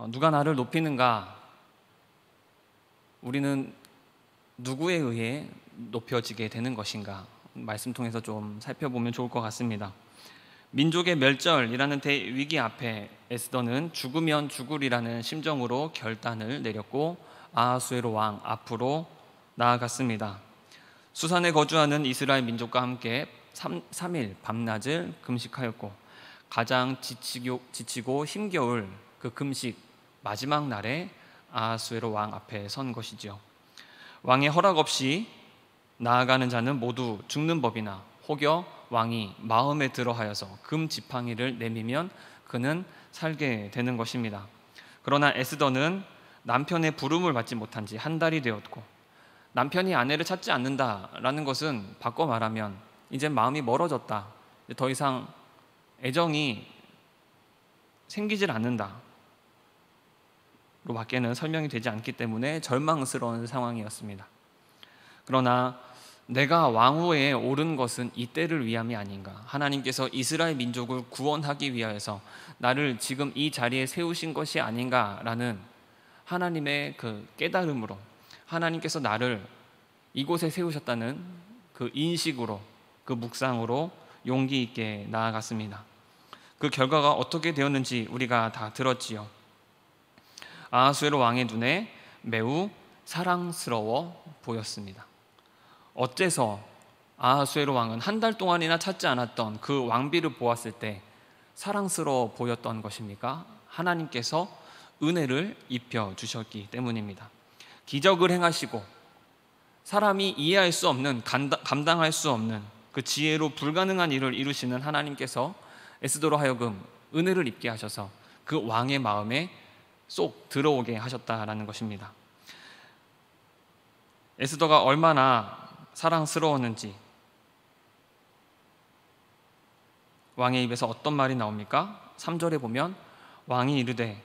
누가 나를 높이는가? 우리는 누구에 의해 높여지게 되는 것인가? 말씀 통해서 좀 살펴보면 좋을 것 같습니다. 민족의 멸절이라는 대위기 앞에 에스더는 죽으면 죽으리라는 심정으로 결단을 내렸고 아하수에로 왕 앞으로 나아갔습니다. 수산에 거주하는 이스라엘 민족과 함께 3일 밤낮을 금식하였고 가장 지치고 힘겨울 그 금식 마지막 날에 아하수에로 왕 앞에 선 것이지요. 왕의 허락 없이 나아가는 자는 모두 죽는 법이나 혹여 왕이 마음에 들어하여서 금 지팡이를 내미면 그는 살게 되는 것입니다. 그러나 에스더는 남편의 부름을 받지 못한 지 한 달이 되었고 남편이 아내를 찾지 않는다라는 것은 바꿔 말하면 이제 마음이 멀어졌다, 더 이상 애정이 생기질 않는다 로 밖에는 설명이 되지 않기 때문에 절망스러운 상황이었습니다. 그러나 내가 왕후에 오른 것은 이때를 위함이 아닌가, 하나님께서 이스라엘 민족을 구원하기 위하여서 나를 지금 이 자리에 세우신 것이 아닌가라는 하나님의 그 깨달음으로 하나님께서 나를 이곳에 세우셨다는 그 인식으로, 그 묵상으로 용기 있게 나아갔습니다. 그 결과가 어떻게 되었는지 우리가 다 들었지요. 아하수에로 왕의 눈에 매우 사랑스러워 보였습니다. 어째서 아하수에로 왕은 한 달 동안이나 찾지 않았던 그 왕비를 보았을 때 사랑스러워 보였던 것입니까? 하나님께서 은혜를 입혀 주셨기 때문입니다. 기적을 행하시고 사람이 이해할 수 없는, 감당할 수 없는 그 지혜로 불가능한 일을 이루시는 하나님께서 에스더로 하여금 은혜를 입게 하셔서 그 왕의 마음에 쏙 들어오게 하셨다라는 것입니다. 에스더가 얼마나 사랑스러웠는지 왕의 입에서 어떤 말이 나옵니까? 3절에 보면 왕이 이르되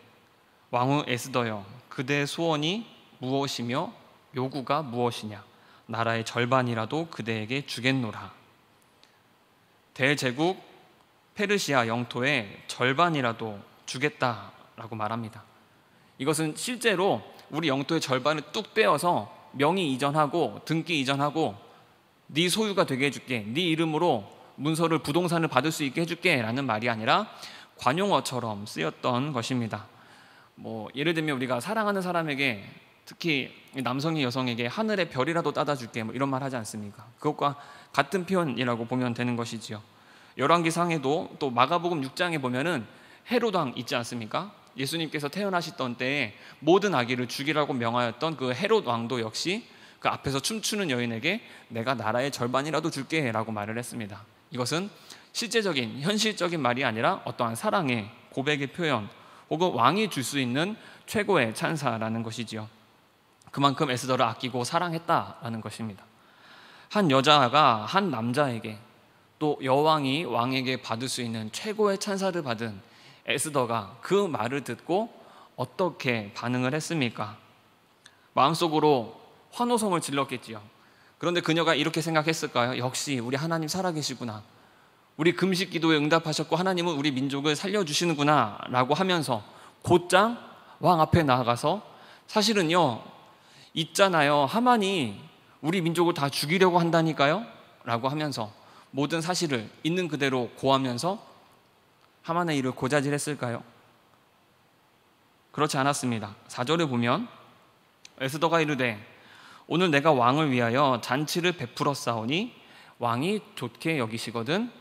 왕후 에스더여, 그대의 소원이 무엇이며 요구가 무엇이냐? 나라의 절반이라도 그대에게 주겠노라. 대제국 페르시아 영토의 절반이라도 주겠다라고 말합니다. 이것은 실제로 우리 영토의 절반을 뚝 떼어서 명의 이전하고 등기 이전하고 네 소유가 되게 해줄게, 네 이름으로 문서를, 부동산을 받을 수 있게 해줄게 라는 말이 아니라 관용어처럼 쓰였던 것입니다. 예를 들면 우리가 사랑하는 사람에게, 특히 남성이 여성에게 하늘의 별이라도 따다 줄게 이런 말 하지 않습니까? 그것과 같은 표현이라고 보면 되는 것이지요. 열왕기상에도 또 마가복음 6장에 보면은 헤롯 왕 있지 않습니까? 예수님께서 태어나시던 때에 모든 아기를 죽이라고 명하였던 그 헤롯 왕도 역시 그 앞에서 춤추는 여인에게 내가 나라의 절반이라도 줄게 라고 말을 했습니다. 이것은 실제적인, 현실적인 말이 아니라 어떠한 사랑의 고백의 표현, 혹은 왕이 줄 수 있는 최고의 찬사라는 것이지요. 그만큼 에스더를 아끼고 사랑했다라는 것입니다. 한 여자가 한 남자에게, 또 여왕이 왕에게 받을 수 있는 최고의 찬사를 받은 에스더가 그 말을 듣고 어떻게 반응을 했습니까? 마음속으로 환호성을 질렀겠지요. 그런데 그녀가 이렇게 생각했을까요? 역시 우리 하나님 살아계시구나, 우리 금식 기도에 응답하셨고 하나님은 우리 민족을 살려주시는구나 라고 하면서 곧장 왕 앞에 나아가서 사실은요, 있잖아요, 하만이 우리 민족을 다 죽이려고 한다니까요 라고 하면서 모든 사실을 있는 그대로 고하면서 하만의 일을 고자질했을까요? 그렇지 않았습니다. 4절에 보면 에스더가 이르되 오늘 내가 왕을 위하여 잔치를 베풀었사오니 왕이 좋게 여기시거든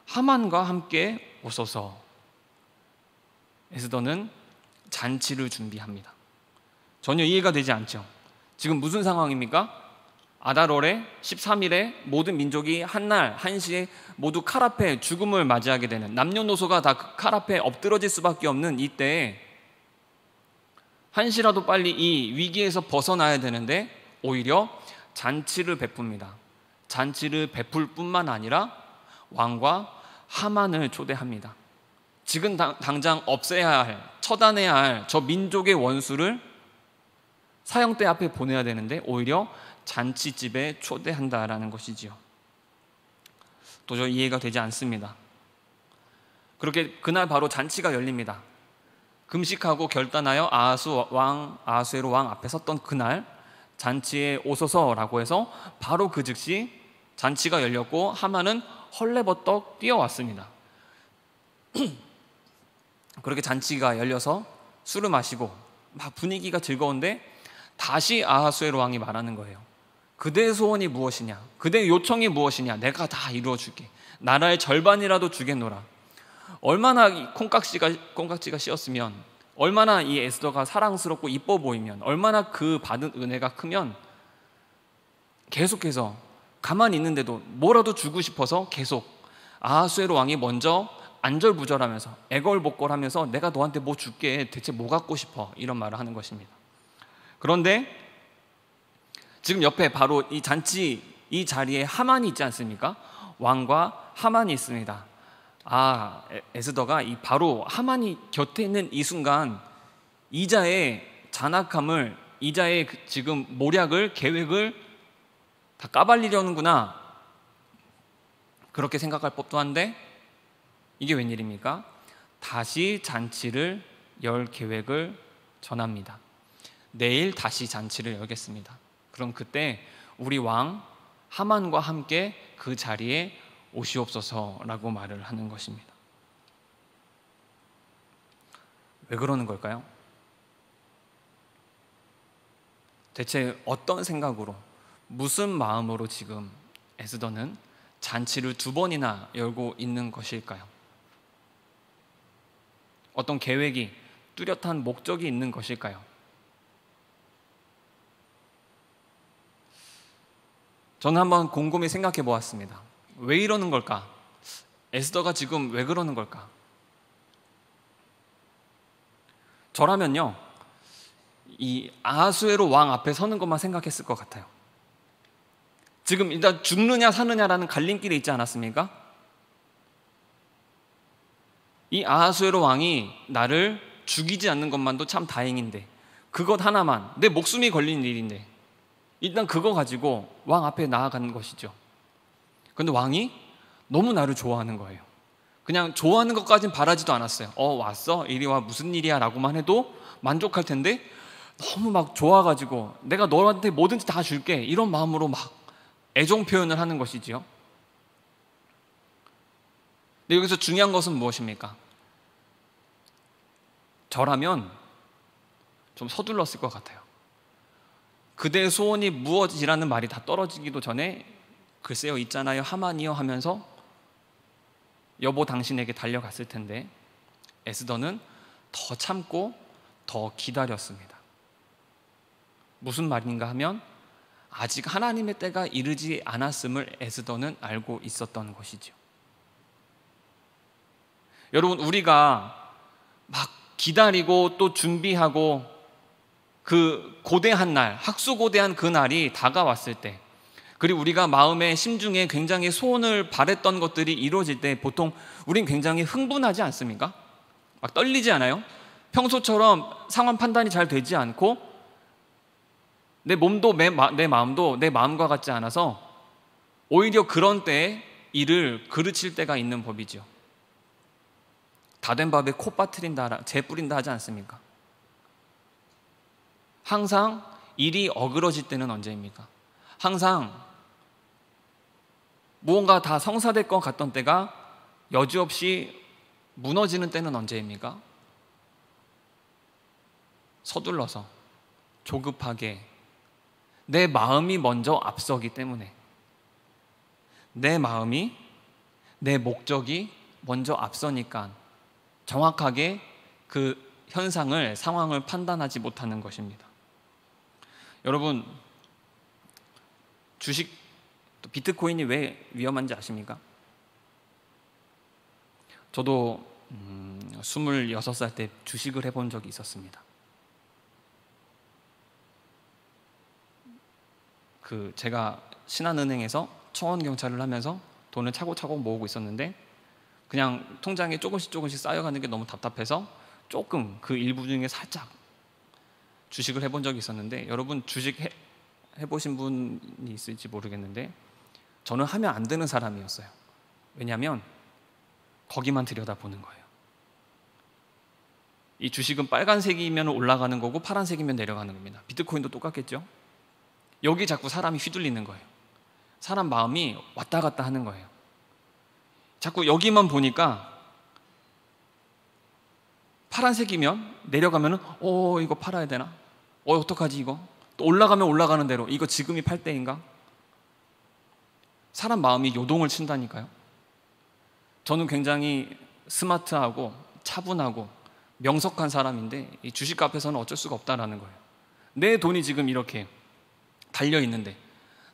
하만과 함께 오소서. 에스더는 잔치를 준비합니다. 전혀 이해가 되지 않죠. 지금 무슨 상황입니까? 아달월의 13일에 모든 민족이 한날 한시에 모두 칼 앞에 죽음을 맞이하게 되는, 남녀노소가 다 칼 앞에 엎드러질 수밖에 없는 이때에 한시라도 빨리 이 위기에서 벗어나야 되는데 오히려 잔치를 베풉니다. 잔치를 베풀 뿐만 아니라 왕과 하만을 초대합니다. 지금 당장 없애야 할, 처단해야 할 저 민족의 원수를 사형대 앞에 보내야 되는데 오히려 잔치집에 초대한다라는 것이지요. 도저히 이해가 되지 않습니다. 그렇게 그날 바로 잔치가 열립니다. 금식하고 결단하여 아하수에로 왕 앞에 섰던 그날 잔치에 오소서라고 해서 바로 그 즉시 잔치가 열렸고 하만은 헐레벌떡 뛰어왔습니다. 그렇게 잔치가 열려서 술을 마시고 막 분위기가 즐거운데 다시 아하수에로 왕이 말하는 거예요. 그대의 소원이 무엇이냐? 그대의 요청이 무엇이냐? 내가 다 이루어줄게. 나라의 절반이라도 주겠노라. 얼마나 이 콩깍지가 씌었으면, 얼마나 이 에스더가 사랑스럽고 이뻐 보이면, 얼마나 그 받은 은혜가 크면 계속해서 가만히 있는데도 뭐라도 주고 싶어서 계속 아하수에로 왕이 먼저 안절부절하면서 애걸복걸하면서 내가 너한테 뭐 줄게, 대체 뭐 갖고 싶어, 이런 말을 하는 것입니다. 그런데 지금 옆에 바로 이 잔치 이 자리에 하만이 있지 않습니까? 왕과 하만이 있습니다. 에스더가 이 바로 하만이 곁에 있는 이 순간 이자의 잔악함을, 이자의 지금 모략을, 계획을 다 까발리려는구나, 그렇게 생각할 법도 한데 이게 웬일입니까? 다시 잔치를 열 계획을 전합니다. 내일 다시 잔치를 열겠습니다. 그럼 그때 우리 왕 하만과 함께 그 자리에 오시옵소서라고 말을 하는 것입니다. 왜 그러는 걸까요? 대체 어떤 생각으로, 무슨 마음으로 지금 에스더는 잔치를 2번이나 열고 있는 것일까요? 어떤 계획이, 뚜렷한 목적이 있는 것일까요? 저는 한번 곰곰이 생각해 보았습니다. 왜 이러는 걸까? 에스더가 지금 왜 그러는 걸까? 저라면요, 이 아하수에로 왕 앞에 서는 것만 생각했을 것 같아요. 지금 일단 죽느냐 사느냐라는 갈림길에 있지 않았습니까? 이 아하수에로 왕이 나를 죽이지 않는 것만도 참 다행인데, 그것 하나만, 내 목숨이 걸린 일인데 일단 그거 가지고 왕 앞에 나아가는 것이죠. 그런데 왕이 너무 나를 좋아하는 거예요. 그냥 좋아하는 것까진 바라지도 않았어요. 왔어? 이리 와, 무슨 일이야? 라고만 해도 만족할 텐데 너무 막 좋아가지고 내가 너한테 뭐든지 다 줄게, 이런 마음으로 막 애정 표현을 하는 것이지요. 근데 여기서 중요한 것은 무엇입니까? 저라면 좀 서둘렀을 것 같아요. 그대의 소원이 무엇이라는 말이 다 떨어지기도 전에 글쎄요, 있잖아요, 하만이요 하면서 여보 당신에게 달려갔을 텐데 에스더는 더 참고 더 기다렸습니다. 무슨 말인가 하면 아직 하나님의 때가 이르지 않았음을 에스더는 알고 있었던 것이죠. 여러분, 우리가 막 기다리고 또 준비하고 그 고대한 날, 학수고대한 그 날이 다가왔을 때, 그리고 우리가 마음에 심중에 굉장히 소원을 바랬던 것들이 이루어질 때 보통 우린 굉장히 흥분하지 않습니까? 막 떨리지 않아요? 평소처럼 상황 판단이 잘 되지 않고 내 몸도 내 마음도 내 마음과 같지 않아서 오히려 그런 때에 이를 그르칠 때가 있는 법이죠. 다 된 밥에 코 빠뜨린다, 재 뿌린다 하지 않습니까? 항상 일이 어그러질 때는 언제입니까? 항상 무언가 다 성사될 것 같던 때가 여지없이 무너지는 때는 언제입니까? 서둘러서, 조급하게, 내 마음이 먼저 앞서기 때문에, 내 마음이, 내 목적이 먼저 앞서니까 정확하게 그 현상을, 상황을 판단하지 못하는 것입니다. 여러분, 주식, 비트코인이 왜 위험한지 아십니까? 저도 26살 때 주식을 해본 적이 있었습니다. 제가 신한은행에서 청원경찰을 하면서 돈을 차곡차곡 모으고 있었는데 그냥 통장에 조금씩 쌓여가는 게 너무 답답해서 조금 그 일부 중에 살짝 주식을 해본 적이 있었는데, 여러분 주식 해보신 분이 있을지 모르겠는데 저는 하면 안 되는 사람이었어요. 왜냐하면 거기만 들여다보는 거예요. 이 주식은 빨간색이면 올라가는 거고 파란색이면 내려가는 겁니다. 비트코인도 똑같겠죠? 여기 자꾸 사람이 휘둘리는 거예요. 사람 마음이 왔다 갔다 하는 거예요. 자꾸 여기만 보니까 파란색이면 내려가면은 이거 팔아야 되나? 어떡하지 이거? 또 올라가면 올라가는 대로 이거 지금이 팔 때인가? 사람 마음이 요동을 친다니까요. 저는 굉장히 스마트하고 차분하고 명석한 사람인데 이 주식 앞에서는 어쩔 수가 없다라는 거예요. 내 돈이 지금 이렇게 달려 있는데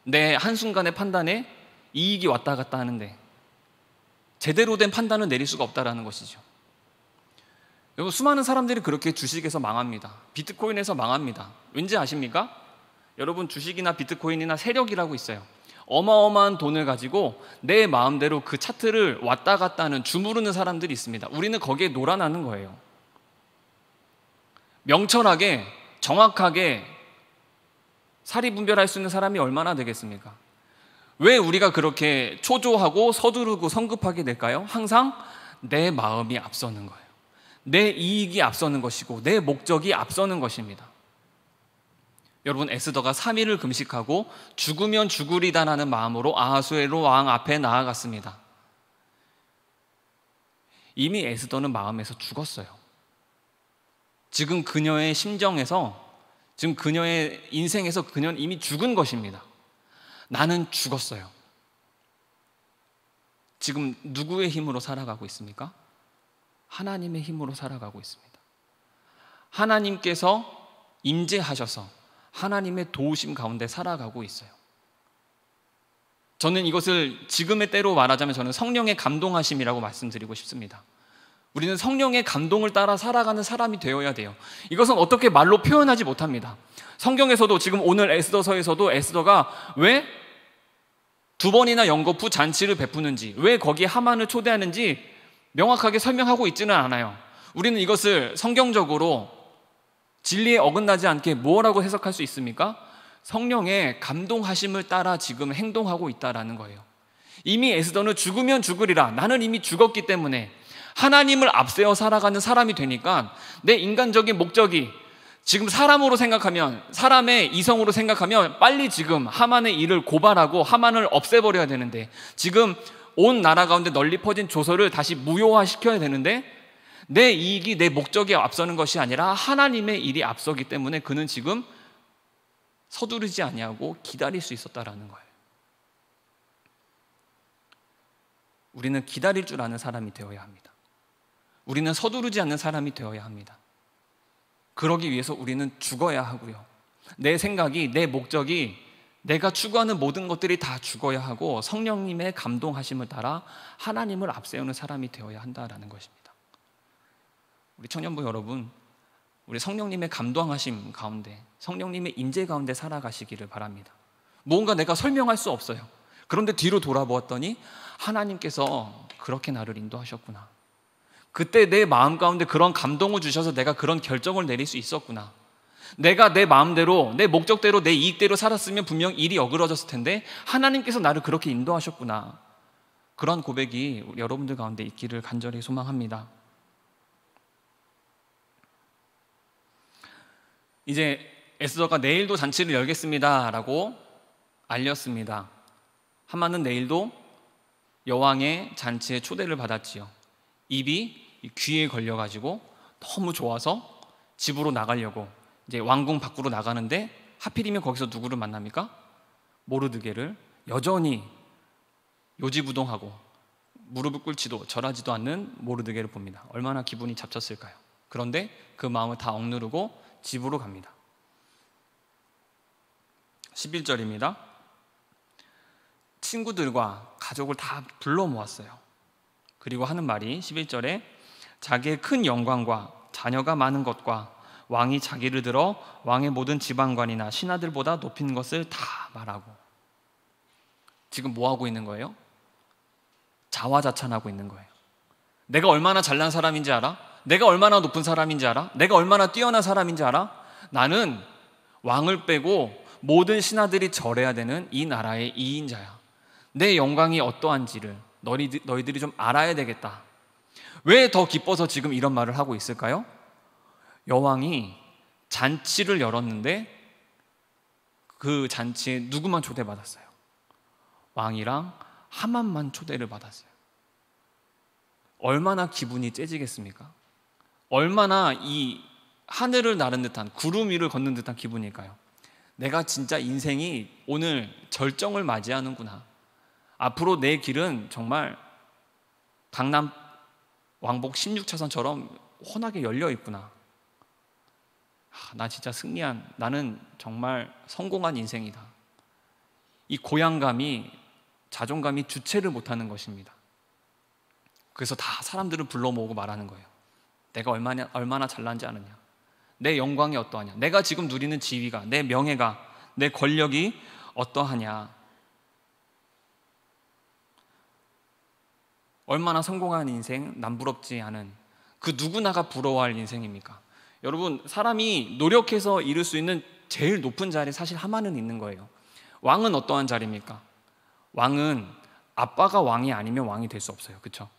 내 한순간의 판단에 이익이 왔다 갔다 하는데 제대로 된 판단을 내릴 수가 없다라는 것이죠. 여러분, 수많은 사람들이 그렇게 주식에서 망합니다. 비트코인에서 망합니다. 왠지 아십니까? 여러분, 주식이나 비트코인이나 세력이라고 있어요. 어마어마한 돈을 가지고 내 마음대로 그 차트를 왔다 갔다 하는 주무르는 사람들이 있습니다. 우리는 거기에 놀아나는 거예요. 명철하게 정확하게 사리 분별할 수 있는 사람이 얼마나 되겠습니까? 왜 우리가 그렇게 초조하고 서두르고 성급하게 될까요? 항상 내 마음이 앞서는 거예요. 내 이익이 앞서는 것이고 내 목적이 앞서는 것입니다. 여러분, 에스더가 3일을 금식하고 죽으면 죽으리다라는 마음으로 아하수에로 왕 앞에 나아갔습니다. 이미 에스더는 마음에서 죽었어요. 지금 그녀의 심정에서, 지금 그녀의 인생에서 그녀는 이미 죽은 것입니다. 나는 죽었어요. 지금 누구의 힘으로 살아가고 있습니까? 하나님의 힘으로 살아가고 있습니다. 하나님께서 임재하셔서 하나님의 도우심 가운데 살아가고 있어요. 저는 이것을 지금의 때로 말하자면 저는 성령의 감동하심이라고 말씀드리고 싶습니다. 우리는 성령의 감동을 따라 살아가는 사람이 되어야 돼요. 이것은 어떻게 말로 표현하지 못합니다. 성경에서도 지금 오늘 에스더서에서도 에스더가 왜 2번이나 연거푸 잔치를 베푸는지, 왜 거기에 하만을 초대하는지 명확하게 설명하고 있지는 않아요. 우리는 이것을 성경적으로 진리에 어긋나지 않게 뭐라고 해석할 수 있습니까? 성령의 감동하심을 따라 지금 행동하고 있다라는 거예요. 이미 에스더는 죽으면 죽으리라, 나는 이미 죽었기 때문에 하나님을 앞세워 살아가는 사람이 되니까 내 인간적인 목적이 지금 사람으로 생각하면, 사람의 이성으로 생각하면 빨리 지금 하만의 일을 고발하고 하만을 없애버려야 되는데, 지금 온 나라 가운데 널리 퍼진 조서를 다시 무효화시켜야 되는데 내 이익이, 내 목적이 앞서는 것이 아니라 하나님의 일이 앞서기 때문에 그는 지금 서두르지 아니하고 기다릴 수 있었다라는 거예요. 우리는 기다릴 줄 아는 사람이 되어야 합니다. 우리는 서두르지 않는 사람이 되어야 합니다. 그러기 위해서 우리는 죽어야 하고요. 내 생각이, 내 목적이, 내가 추구하는 모든 것들이 다 죽어야 하고 성령님의 감동하심을 따라 하나님을 앞세우는 사람이 되어야 한다라는 것입니다. 우리 청년부 여러분, 우리 성령님의 감동하심 가운데, 성령님의 임재 가운데 살아가시기를 바랍니다. 뭔가 내가 설명할 수 없어요. 그런데 뒤로 돌아보았더니 하나님께서 그렇게 나를 인도하셨구나. 그때 내 마음 가운데 그런 감동을 주셔서 내가 그런 결정을 내릴 수 있었구나. 내가 내 마음대로, 내 목적대로, 내 이익대로 살았으면 분명 일이 어그러졌을 텐데 하나님께서 나를 그렇게 인도하셨구나. 그런 고백이 우리 여러분들 가운데 있기를 간절히 소망합니다. 이제 에스더가 내일도 잔치를 열겠습니다 라고 알렸습니다. 하만은 내일도 여왕의 잔치에 초대를 받았지요. 입이 귀에 걸려가지고 너무 좋아서 집으로 나가려고 이제 왕궁 밖으로 나가는데 하필이면 거기서 누구를 만납니까? 모르드게를 여전히 요지부동하고 무릎을 꿇지도 절하지도 않는 모르드게를 봅니다. 얼마나 기분이 잡쳤을까요? 그런데 그 마음을 다 억누르고 집으로 갑니다. 11절입니다. 친구들과 가족을 다 불러 모았어요. 그리고 하는 말이 11절에 자기의 큰 영광과 자녀가 많은 것과 왕이 자기를 들어 왕의 모든 지방관이나 신하들보다 높인 것을 다 말하고, 지금 뭐 하고 있는 거예요? 자화자찬하고 있는 거예요. 내가 얼마나 잘난 사람인지 알아? 내가 얼마나 높은 사람인지 알아? 내가 얼마나 뛰어난 사람인지 알아? 나는 왕을 빼고 모든 신하들이 절해야 되는 이 나라의 2인자야. 내 영광이 어떠한지를 너희들이 좀 알아야 되겠다. 왜 더 기뻐서 지금 이런 말을 하고 있을까요? 여왕이 잔치를 열었는데 그 잔치에 누구만 초대받았어요? 왕이랑 하만만 초대를 받았어요. 얼마나 기분이 째지겠습니까? 얼마나 이 하늘을 나른 듯한, 구름 위를 걷는 듯한 기분일까요? 내가 진짜 인생이 오늘 절정을 맞이하는구나. 앞으로 내 길은 정말 강남 왕복 16차선처럼 훤하게 열려 있구나. 나 진짜 승리한, 나는 정말 성공한 인생이다. 이 고향감이, 자존감이 주체를 못하는 것입니다. 그래서 다 사람들을 불러 모으고 말하는 거예요. 내가 얼마나 잘난지 아느냐, 내 영광이 어떠하냐, 내가 지금 누리는 지위가, 내 명예가, 내 권력이 어떠하냐, 얼마나 성공한 인생, 남부럽지 않은, 그 누구나가 부러워할 인생입니까? 여러분, 사람이 노력해서 이룰 수 있는 제일 높은 자리에 사실 하만은 있는 거예요. 왕은 어떠한 자리입니까? 왕은 아빠가 왕이 아니면 왕이 될 수 없어요. 그렇죠?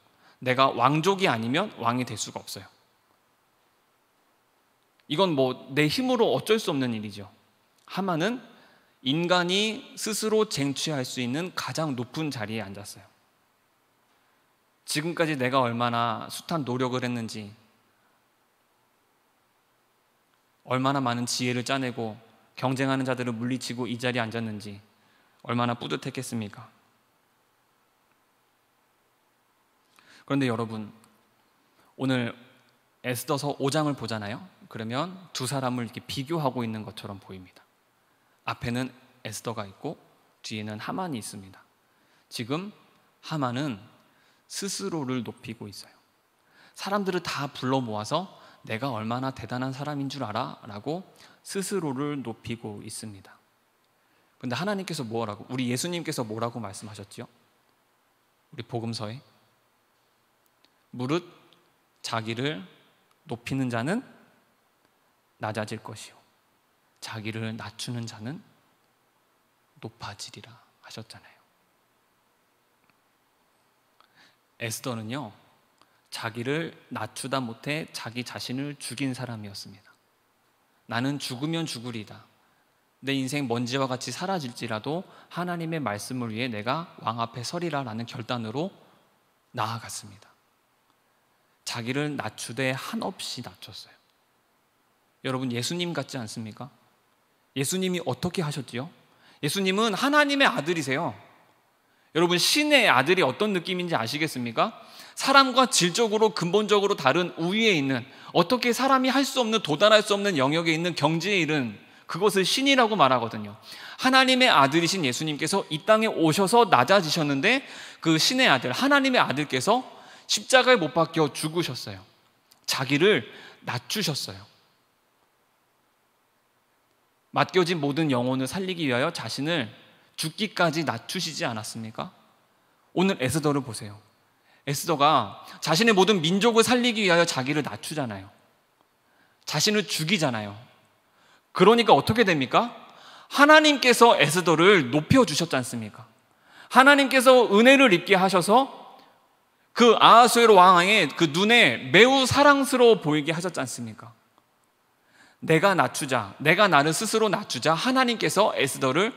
내가 왕족이 아니면 왕이 될 수가 없어요. 이건 뭐 내 힘으로 어쩔 수 없는 일이죠. 하만은 인간이 스스로 쟁취할 수 있는 가장 높은 자리에 앉았어요. 지금까지 내가 얼마나 숱한 노력을 했는지, 얼마나 많은 지혜를 짜내고 경쟁하는 자들을 물리치고 이 자리에 앉았는지 얼마나 뿌듯했겠습니까? 그런데 여러분, 오늘 에스더서 5장을 보잖아요. 그러면 두 사람을 이렇게 비교하고 있는 것처럼 보입니다. 앞에는 에스더가 있고 뒤에는 하만이 있습니다. 지금 하만은 스스로를 높이고 있어요. 사람들을 다 불러 모아서 내가 얼마나 대단한 사람인 줄 알아? 라고 스스로를 높이고 있습니다. 그런데 하나님께서 뭐라고, 우리 예수님께서 뭐라고 말씀하셨죠? 우리 복음서에 무릇 자기를 높이는 자는 낮아질 것이요 자기를 낮추는 자는 높아지리라 하셨잖아요. 에스더는요, 자기를 낮추다 못해 자기 자신을 죽인 사람이었습니다. 나는 죽으면 죽으리다. 내 인생 먼지와 같이 사라질지라도 하나님의 말씀을 위해 내가 왕 앞에 서리라 라는 결단으로 나아갔습니다. 자기를 낮추되 한없이 낮췄어요. 여러분, 예수님 같지 않습니까? 예수님이 어떻게 하셨지요? 예수님은 하나님의 아들이세요. 여러분, 신의 아들이 어떤 느낌인지 아시겠습니까? 사람과 질적으로 근본적으로 다른 우위에 있는, 어떻게 사람이 할 수 없는, 도달할 수 없는 영역에 있는 경지에 이른 그것을 신이라고 말하거든요. 하나님의 아들이신 예수님께서 이 땅에 오셔서 낮아지셨는데 그 신의 아들, 하나님의 아들께서 십자가에 못 박혀 죽으셨어요. 자기를 낮추셨어요. 맡겨진 모든 영혼을 살리기 위하여 자신을 죽기까지 낮추시지 않았습니까? 오늘 에스더를 보세요. 에스더가 자신의 모든 민족을 살리기 위하여 자기를 낮추잖아요. 자신을 죽이잖아요. 그러니까 어떻게 됩니까? 하나님께서 에스더를 높여주셨지 않습니까? 하나님께서 은혜를 입게 하셔서 그 아하수에로 왕의 그 눈에 매우 사랑스러워 보이게 하셨지 않습니까? 내가 낮추자, 내가 나를 스스로 낮추자 하나님께서 에스더를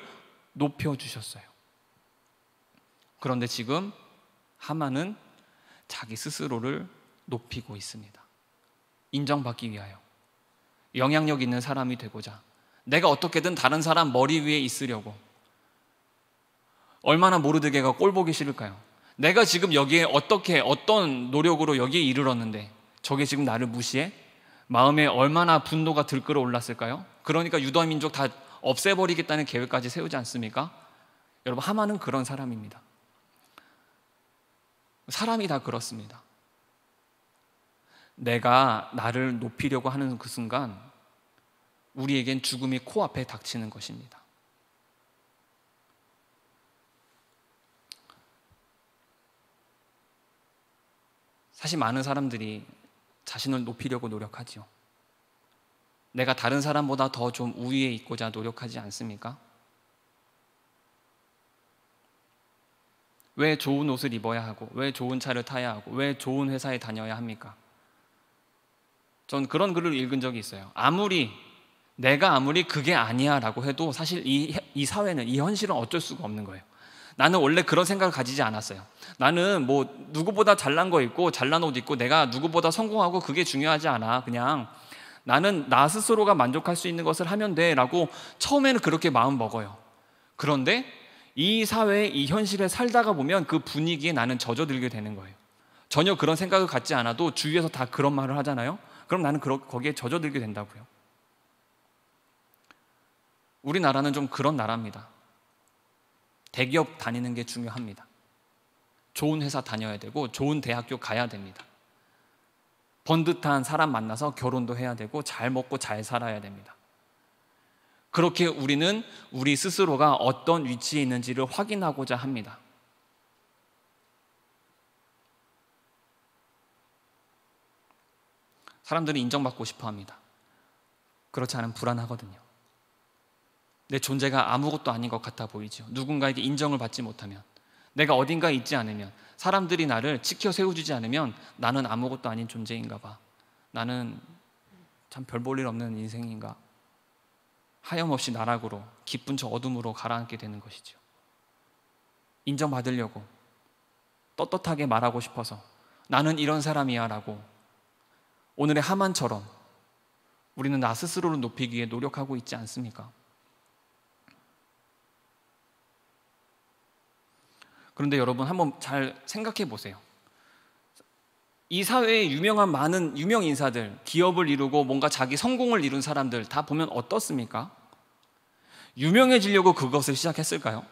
높여주셨어요. 그런데 지금 하만은 자기 스스로를 높이고 있습니다. 인정받기 위하여, 영향력 있는 사람이 되고자, 내가 어떻게든 다른 사람 머리 위에 있으려고. 얼마나 모르드게가 꼴보기 싫을까요? 내가 지금 여기에 어떤 노력으로 여기에 이르렀는데 저게 지금 나를 무시해? 마음에 얼마나 분노가 들끓어 올랐을까요? 그러니까 유다 민족 다 없애버리겠다는 계획까지 세우지 않습니까? 여러분, 하만은 그런 사람입니다. 사람이 다 그렇습니다. 내가 나를 높이려고 하는 그 순간 우리에겐 죽음이 코앞에 닥치는 것입니다. 사실 많은 사람들이 자신을 높이려고 노력하죠. 내가 다른 사람보다 더 좀 우위에 있고자 노력하지 않습니까? 왜 좋은 옷을 입어야 하고, 왜 좋은 차를 타야 하고, 왜 좋은 회사에 다녀야 합니까? 전 그런 글을 읽은 적이 있어요. 내가 아무리 그게 아니야 라고 해도 사실 이 사회는, 이 현실은 어쩔 수가 없는 거예요. 나는 원래 그런 생각을 가지지 않았어요. 나는 뭐 누구보다 잘난 거 있고 잘난 옷 입고 내가 누구보다 성공하고 그게 중요하지 않아. 그냥 나는 나 스스로가 만족할 수 있는 것을 하면 돼 라고 처음에는 그렇게 마음 먹어요. 그런데 이 사회의 이 현실에 살다가 보면 그 분위기에 나는 젖어들게 되는 거예요. 전혀 그런 생각을 갖지 않아도 주위에서 다 그런 말을 하잖아요. 그럼 나는 거기에 젖어들게 된다고요. 우리나라는 좀 그런 나라입니다. 대기업 다니는 게 중요합니다. 좋은 회사 다녀야 되고 좋은 대학교 가야 됩니다. 번듯한 사람 만나서 결혼도 해야 되고 잘 먹고 잘 살아야 됩니다. 그렇게 우리는 우리 스스로가 어떤 위치에 있는지를 확인하고자 합니다. 사람들이 인정받고 싶어 합니다. 그렇지 않으면 불안하거든요. 내 존재가 아무것도 아닌 것 같아 보이죠. 누군가에게 인정을 받지 못하면, 내가 어딘가에 있지 않으면, 사람들이 나를 지켜 세워주지 않으면 나는 아무것도 아닌 존재인가 봐. 나는 참 별 볼 일 없는 인생인가. 하염없이 나락으로, 깊은 저 어둠으로 가라앉게 되는 것이죠. 인정받으려고 떳떳하게 말하고 싶어서 나는 이런 사람이야 라고 오늘의 하만처럼 우리는 나 스스로를 높이기 위해 노력하고 있지 않습니까? 그런데 여러분 한번 잘 생각해 보세요. 이 사회에 많은 유명 인사들, 기업을 이루고 뭔가 자기 성공을 이룬 사람들 다 보면 어떻습니까? 유명해지려고 그것을 시작했을까요?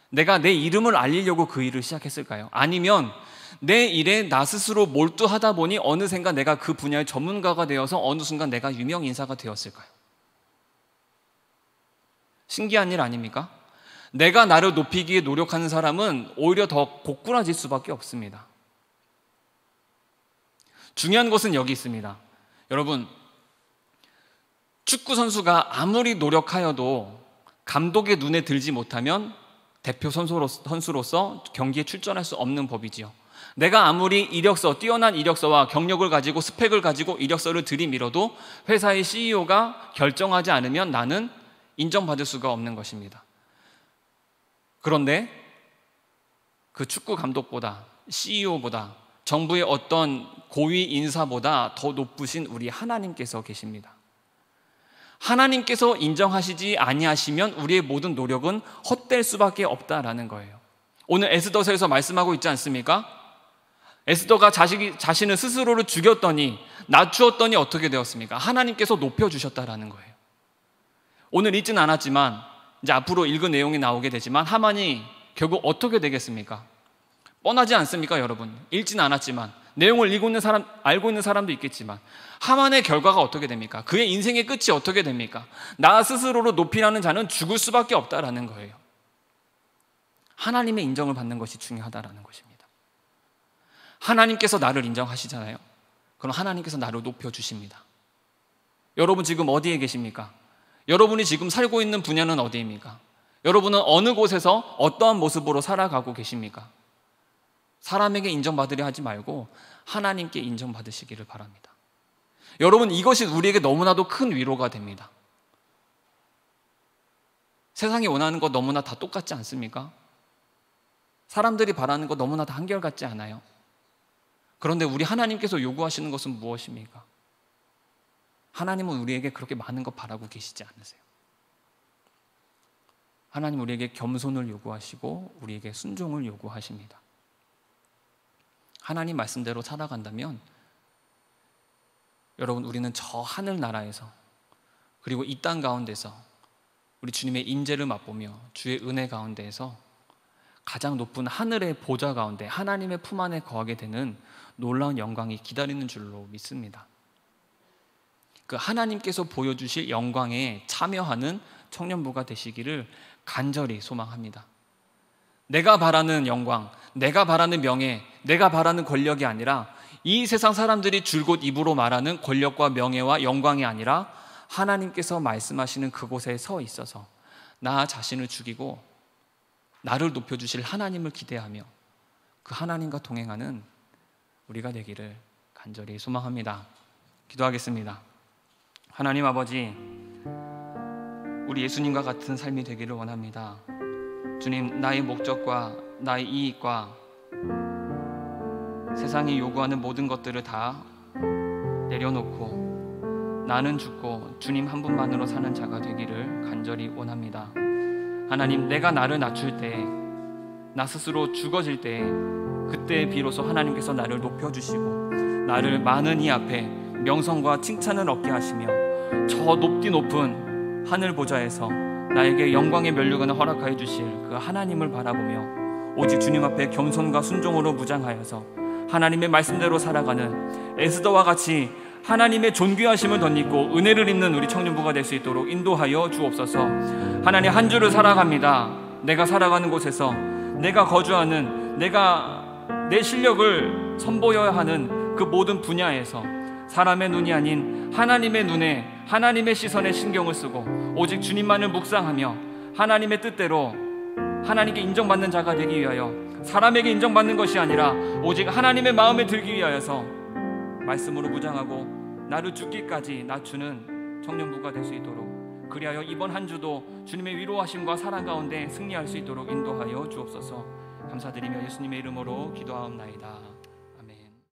내가 내 이름을 알리려고 그 일을 시작했을까요? 아니면 내 일에 나 스스로 몰두하다 보니 어느샌가 내가 그 분야의 전문가가 되어서 어느 순간 내가 유명 인사가 되었을까요? 신기한 일 아닙니까? 내가 나를 높이기에 노력하는 사람은 오히려 더 고꾸라질 수밖에 없습니다. 중요한 것은 여기 있습니다. 여러분, 축구 선수가 아무리 노력하여도 감독의 눈에 들지 못하면 대표 선수로서 경기에 출전할 수 없는 법이지요. 내가 아무리 뛰어난 이력서와 경력을 가지고 스펙을 가지고 이력서를 들이밀어도 회사의 CEO가 결정하지 않으면 나는 인정받을 수가 없는 것입니다. 그런데 그 축구 감독보다, CEO보다, 정부의 어떤 고위 인사보다 더 높으신 우리 하나님께서 계십니다. 하나님께서 인정하시지 아니하시면 우리의 모든 노력은 헛될 수밖에 없다라는 거예요. 오늘 에스더서에서 말씀하고 있지 않습니까? 에스더가 자신을 스스로를 죽였더니, 낮추었더니 어떻게 되었습니까? 하나님께서 높여주셨다라는 거예요. 오늘 읽지는 않았지만 이제 앞으로 읽은 내용이 나오게 되지만 하만이 결국 어떻게 되겠습니까? 뻔하지 않습니까, 여러분? 읽지는 않았지만 내용을 알고 있는 사람도 있겠지만 하만의 결과가 어떻게 됩니까? 그의 인생의 끝이 어떻게 됩니까? 나 스스로로 높이라는 자는 죽을 수밖에 없다라는 거예요. 하나님의 인정을 받는 것이 중요하다라는 것입니다. 하나님께서 나를 인정하시잖아요. 그럼 하나님께서 나를 높여주십니다. 여러분 지금 어디에 계십니까? 여러분이 지금 살고 있는 분야는 어디입니까? 여러분은 어느 곳에서 어떠한 모습으로 살아가고 계십니까? 사람에게 인정받으려 하지 말고 하나님께 인정받으시기를 바랍니다. 여러분, 이것이 우리에게 너무나도 큰 위로가 됩니다. 세상이 원하는 것 너무나 다 똑같지 않습니까? 사람들이 바라는 것 너무나 다 한결같지 않아요? 그런데 우리 하나님께서 요구하시는 것은 무엇입니까? 하나님은 우리에게 그렇게 많은 것 바라고 계시지 않으세요. 하나님 우리에게 겸손을 요구하시고 우리에게 순종을 요구하십니다. 하나님 말씀대로 살아간다면 여러분, 우리는 저 하늘나라에서 그리고 이 땅 가운데서 우리 주님의 인재를 맛보며 주의 은혜 가운데에서 가장 높은 하늘의 보좌 가운데 하나님의 품 안에 거하게 되는 놀라운 영광이 기다리는 줄로 믿습니다. 그 하나님께서 보여주실 영광에 참여하는 청년부가 되시기를 간절히 소망합니다. 내가 바라는 영광, 내가 바라는 명예, 내가 바라는 권력이 아니라 이 세상 사람들이 줄곧 입으로 말하는 권력과 명예와 영광이 아니라 하나님께서 말씀하시는 그곳에 서 있어서 나 자신을 죽이고 나를 높여주실 하나님을 기대하며 그 하나님과 동행하는 우리가 되기를 간절히 소망합니다. 기도하겠습니다. 하나님 아버지, 우리 예수님과 같은 삶이 되기를 원합니다. 주님, 나의 목적과 나의 이익과 세상이 요구하는 모든 것들을 다 내려놓고 나는 죽고 주님 한 분만으로 사는 자가 되기를 간절히 원합니다. 하나님, 내가 나를 낮출 때, 나 스스로 죽어질 때, 그때 비로소 하나님께서 나를 높여주시고 나를 많은 이 앞에 명성과 칭찬을 얻게 하시며 저 높은 하늘 보좌에서 나에게 영광의 면류관을 허락하여 주실 그 하나님을 바라보며 오직 주님 앞에 겸손과 순종으로 무장하여서 하나님의 말씀대로 살아가는 에스더와 같이 하나님의 존귀하심을 덧입고 은혜를 입는 우리 청년부가 될 수 있도록 인도하여 주옵소서. 하나님, 한 주를 살아갑니다. 내가 살아가는 곳에서 내가 거주하는, 내가 내 실력을 선보여야 하는 그 모든 분야에서 사람의 눈이 아닌 하나님의 눈에, 하나님의 시선에 신경을 쓰고 오직 주님만을 묵상하며 하나님의 뜻대로 하나님께 인정받는 자가 되기 위하여, 사람에게 인정받는 것이 아니라 오직 하나님의 마음에 들기 위하여서 말씀으로 무장하고 나를 죽기까지 낮추는 청년부가 될 수 있도록, 그리하여 이번 한 주도 주님의 위로하심과 사랑 가운데 승리할 수 있도록 인도하여 주옵소서. 감사드리며 예수님의 이름으로 기도하옵나이다.